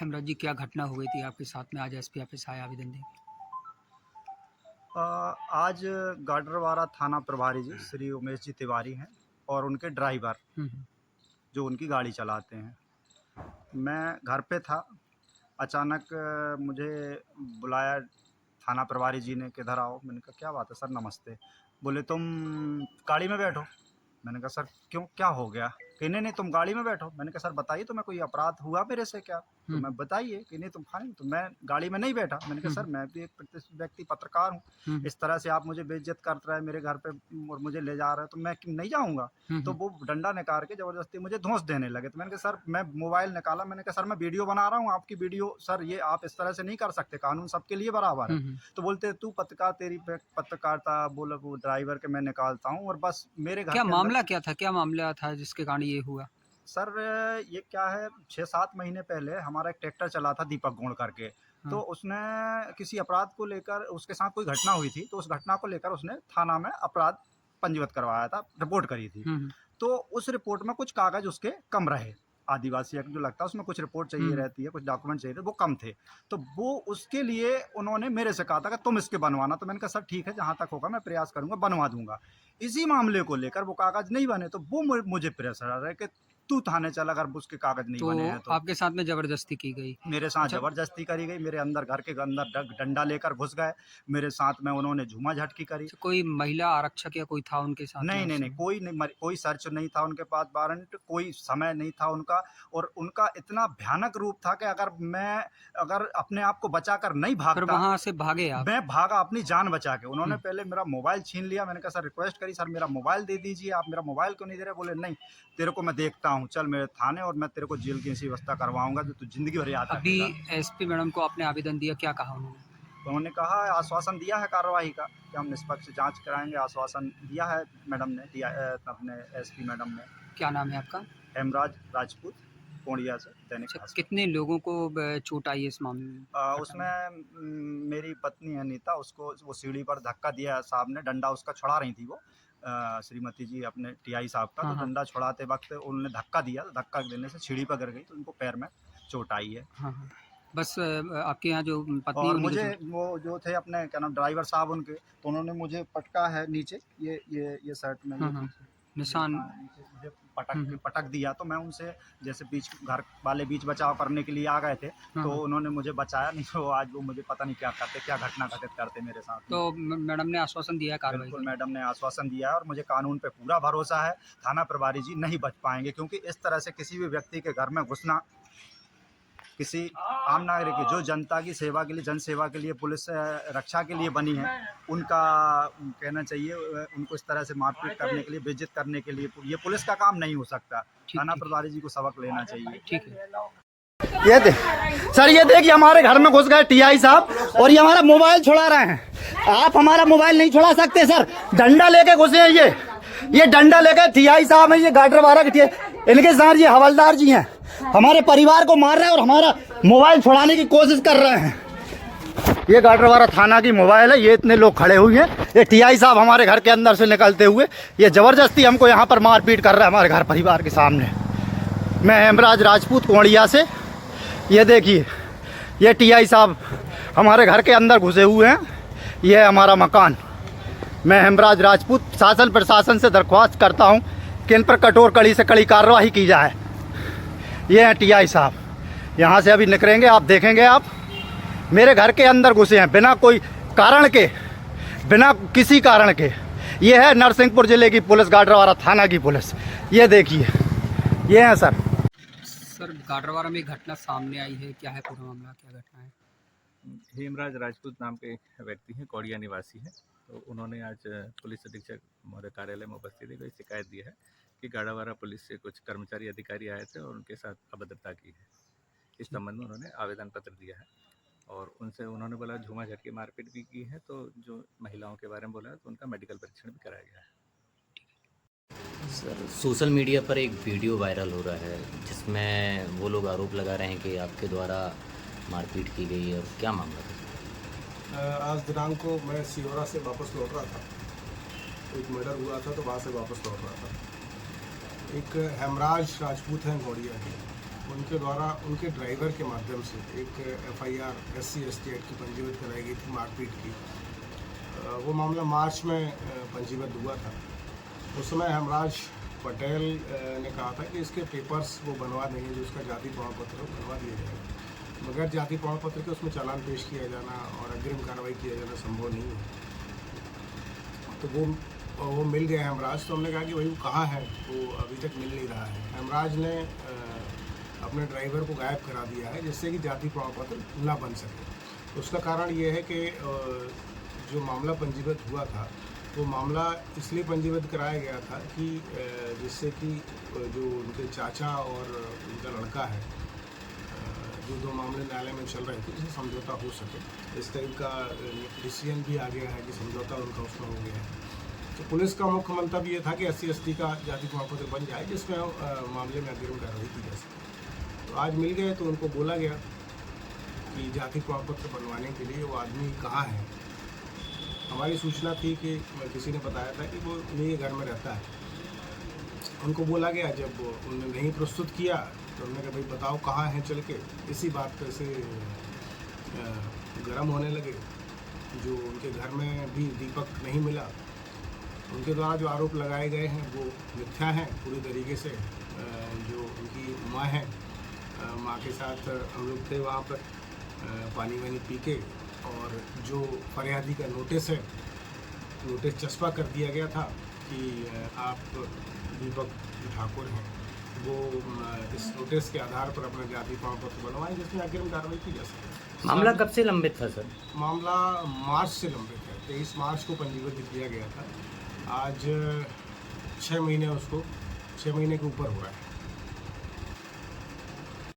हेमराज जी, क्या घटना हो गई थी आपके साथ में? आज एसपी ऑफिस आए आवेदन देने। आज गाडरवारा थाना प्रभारी जी श्री उमेश जी तिवारी हैं और उनके ड्राइवर जो उनकी गाड़ी चलाते हैं। मैं घर पे था, अचानक मुझे बुलाया थाना प्रभारी जी ने, किधर आओ। मैंने कहा क्या बात है सर, नमस्ते। बोले तुम गाड़ी में बैठो। मैंने कहा सर क्यों, क्या हो गया? कि नहीं नहीं तुम गाड़ी में बैठो। मैंने कहा सर बताइए, तो मैं कोई अपराध हुआ मेरे से क्या? तो मैं बताइए। कि नहीं तुम खाने, तो मैं गाड़ी में नहीं बैठा। मैंने कहा सर मैं भी एक प्रतिष्ठित व्यक्ति पत्रकार हूँ, इस तरह से आप मुझे बेइज्जत कर रहे हैं मेरे घर पे और मुझे ले जा रहे हैं, तो मैं नहीं जाऊँगा। तो वो डंडा निकाल के ज़बरदस्ती मुझे धौंस देने लगे। तो मैंने कहा सर, मैं मोबाइल निकाला, मैंने कहा सर मैं वीडियो बना रहा हूँ, आपकी वीडियो सर ये आप इस तरह से नहीं कर सकते, कानून सबके लिए बराबर है। तो बोलते तू पत्रकार, तेरी पत्रकारिता, बोला वो ड्राइवर के मैं निकालता हूँ। और बस मेरे घर क्या के मामला अंदर क्या था? क्या मामला था जिसके कारण ये हुआ? सर ये क्या है, 6-7 महीने पहले हमारा एक ट्रैक्टर चला था दीपक गोड़ करके। तो उसने किसी अपराध को लेकर, उसके साथ कोई घटना हुई थी, तो उस घटना को लेकर उसने थाना में अपराध पंजीबद्ध करवाया था, रिपोर्ट करी थी। तो उस रिपोर्ट में कुछ कागज उसके कम रहे, आदिवासी एक्ट जो लगता है उसमें कुछ रिपोर्ट चाहिए रहती है, कुछ डॉक्यूमेंट चाहिए थे, वो कम थे। तो वो उसके लिए उन्होंने मेरे से कहा था कि तुम इसके बनवाना। तो मैंने कहा सर ठीक है, जहाँ तक होगा मैं प्रयास करूंगा, बनवा दूंगा। इसी मामले को लेकर वो कागज नहीं बने, तो वो मुझे प्रेशर आ रहा है कि तू थाने चल, अगर उसके कागज नहीं तो बने हैं तो। आपके साथ में जबरदस्ती की गई? मेरे साथ अच्छा, जबरदस्ती करी गई, मेरे अंदर घर के अंदर डंडा लेकर घुस गए, मेरे साथ में उन्होंने झूमा झटकी करी। अच्छा, कोई महिला आरक्षक या कोई था उनके साथ में नहीं, उस नहीं, नहीं, समय? कोई नहीं, कोई सर्च नहीं था उनके पास, वारंट, कोई समय नहीं था उनका। और उनका इतना भयानक रूप था कि अगर अपने आप को बचाकर नहीं फिर भागता, वहाँ से भागे आप? मैं भागा अपनी जान बचा के। उन्होंने पहले मेरा मोबाइल छीन लिया। मैंने कहा सर, रिक्वेस्ट करी, सर मेरा मोबाइल दे दीजिए, आप मेरा मोबाइल क्यों नहीं दे रहे? बोले नहीं, तेरे को मैं देखता हूँ, चल मेरे थाने और मैं तेरे को जेल की ऐसी व्यवस्था करवाऊंगा जो तू जिंदगी भर याद अभी रखेगा। एसपी मैडम को आपने आवेदन दिया, क्या कहा उन्होंने? तो उन्होंने कहा, आश्वासन दिया है कार्रवाई का कि हम निष्पक्ष जांच कराएंगे, आश्वासन दिया है मैडम ने, दिया अपने एसपी मैडम ने। क्या नाम है आपका? हेमराज राजपूत, पूर्णिया से, दैनिक अच्छा, भास्कर। कितने लोगों को चोट आई है इस मामले में, घटना में? उसमें मेरी पत्नी है नीता, उसको वो सीढ़ी पर धक्का दिया साहब ने, डंडा उसका छुड़ा रही थी वो, श्रीमती जी अपने टीआई साहब का। हाँ तो हाँ डंडा छुड़ाते वक्त उन्होंने धक्का दिया, तो धक्का देने से सीढ़ी पर गिर गई, तो उनको पैर में चोट आई है। हाँ हाँ। बस आपके यहाँ जो पत्नी है और उन्हीं को मुझे चोट? वो जो थे अपने क्या नाम ड्राइवर साहब उनके, तो उन्होंने मुझे पटका है नीचे, ये शर्ट में, हाँ ये हाँ, पीछे, निशान। नीचे मुझे पटक दिया। तो मैं उनसे जैसे बीच घर वाले बीच बचाव करने के लिए आ गए थे, हाँ तो हाँ। उन्होंने मुझे बचाया, नहीं तो आज वो मुझे पता नहीं क्या करते, क्या घटना घटित करते मेरे साथ में। तो मैडम ने आश्वासन दिया है कार्रवाई बिल्कुल, का? मैडम ने आश्वासन दिया है और मुझे कानून पे पूरा भरोसा है। थाना प्रभारी जी नहीं बच पाएंगे, क्योंकि इस तरह से किसी भी व्यक्ति के घर में घुसना, किसी आम नागरिक की जो जनता की सेवा के लिए, जन सेवा के लिए, पुलिस रक्षा के लिए बनी है, उनका कहना चाहिए, उनको इस तरह से मारपीट करने के लिए, बेइज्जत करने के लिए, ये पुलिस का काम नहीं हो सकता। ठीक थाना ठीक प्रभारी जी को सबक लेना चाहिए। ठीक है। ये देख सर, ये देखिए हमारे घर में घुस गए टीआई साहब और ये हमारा मोबाइल छुड़ा रहे हैं। आप हमारा मोबाइल नहीं छुड़ा सकते सर, डंडा लेके घुसे हैं ये डंडा लेके टीआई साहब है, ये गाडरवारा के टीआई, इनके साथ ये हवलदार जी हैं, हमारे परिवार को मार रहे हैं और हमारा मोबाइल छुड़ाने की कोशिश कर रहे हैं। ये गाडरवारा थाना की मोबाइल है, ये इतने लोग खड़े हुए हैं, ये टीआई साहब हमारे घर के अंदर से निकलते हुए ये जबरदस्ती हमको यहाँ पर मारपीट कर रहा है हमारे घर परिवार के सामने। मैं हेमराज राजपूत पूर्णिया से, ये देखिए ये टीआई साहब हमारे घर के अंदर घुसे हुए हैं, ये है हमारा मकान। मैं हेमराज राजपूत शासन प्रशासन से दरख्वास्त करता हूं कि इन पर कठोर कड़ी से कड़ी कार्रवाई की जाए। ये हैं टीआई साहब, यहाँ से अभी निकलेंगे, आप देखेंगे, आप मेरे घर के अंदर घुसे हैं बिना कोई कारण के, बिना किसी कारण के। ये है नरसिंहपुर जिले की पुलिस, गाडरवारा थाना की पुलिस, ये देखिए ये हैं सर। सर, गाडरवारा में एक घटना सामने आई है, क्या है पूरा मामला, क्या घटना है? हेमराज राजपूत नाम के व्यक्ति हैं, कौड़िया निवासी हैं। तो उन्होंने आज पुलिस अधीक्षक महोदय कार्यालय में उपस्थित होकर शिकायत दी है कि गाड़ावारा पुलिस से कुछ कर्मचारी अधिकारी आए थे और उनके साथ अभद्रता की है। इस संबंध में उन्होंने आवेदन पत्र दिया है और उनसे उन्होंने बोला झूमा झटके मारपीट भी की है। तो जो महिलाओं के बारे में बोला तो उनका मेडिकल परीक्षण भी कराया गया है। सर, सोशल मीडिया पर एक वीडियो वायरल हो रहा है जिसमें वो लोग आरोप लगा रहे हैं कि आपके द्वारा मारपीट की गई है, और क्या मामला था? आज दिनांक को मैं सिहोरा से वापस लौट रहा था, एक मर्डर हुआ था तो वहाँ से वापस लौट रहा था। एक हेमराज राजपूत हैं गौड़िया के, उनके द्वारा उनके ड्राइवर के माध्यम से एक FIR SC/ST एक्ट की पंजीबद्ध कराई गई थी मारपीट की। वो मामला मार्च में पंजीबद्ध हुआ था। उस समय हेमराज पटेल ने कहा था कि इसके पेपर्स वो बनवा देंगे, जो उसका जाति प्रमाण पत्र है बनवा दिया जाएगा, मगर जाति प्रमाण पत्र के उसमें चालान पेश किया जाना और अग्रिम कार्रवाई किया जाना संभव नहीं है। तो वो मिल गया हेमराज। तो हमने कहा कि भाई वो कहाँ है, वो अभी तक मिल नहीं रहा है। हेमराज ने अपने ड्राइवर को गायब करा दिया है, जिससे कि जाति प्रमाण पत्र ना बन सके। उसका कारण ये है कि जो मामला पंजीबद्ध हुआ था वो मामला इसलिए पंजीबद्ध कराया गया था कि जिससे कि जो उनके चाचा और उनका लड़का है, जो 2 मामले न्यायालय में चल रहे थे, इससे समझौता हो सके। इस टाइप का डिसीजन भी आ गया है कि समझौता उनका उसमें हो गया है। तो पुलिस का मुख्य मंतव्य ये था कि SC/ST का जाति प्रमाण पत्र बन जाए, जिसमें मामले में अग्रिम कार्रवाई की जा सके। तो आज मिल गए तो उनको बोला गया कि जाति प्रमाण पत्र बनवाने के लिए वो आदमी कहाँ है। हमारी सूचना थी कि किसी ने बताया था कि वो मेरे घर में रहता है। उनको बोला गया, जब उन्होंने नहीं प्रस्तुत किया तो उन्होंने कहा भाई बताओ कहाँ हैं चल के। इसी बात पर से गर्म होने लगे। जो उनके घर में भी दीपक नहीं मिला, उनके द्वारा जो आरोप लगाए गए हैं वो मिथ्या हैं पूरी तरीके से। जो उनकी माँ है, माँ के साथ हम लोग थे वहाँ पर पानी वानी पी के, और जो फरियादी का नोटिस है, नोटिस चस्पा कर दिया गया था कि आप दीपक ठाकुर हैं, वो इस नोटिस के आधार पर अपना जाति प्रमाण पत्र बनवाएं, जिसमें अग्रिम कार्रवाई की जा सके। मामला कब से लंबित था सर? मामला मार्च से लंबित है। 23 मार्च को पंजीबद्ध किया गया था। आज 6 महीने के ऊपर हो रहा है।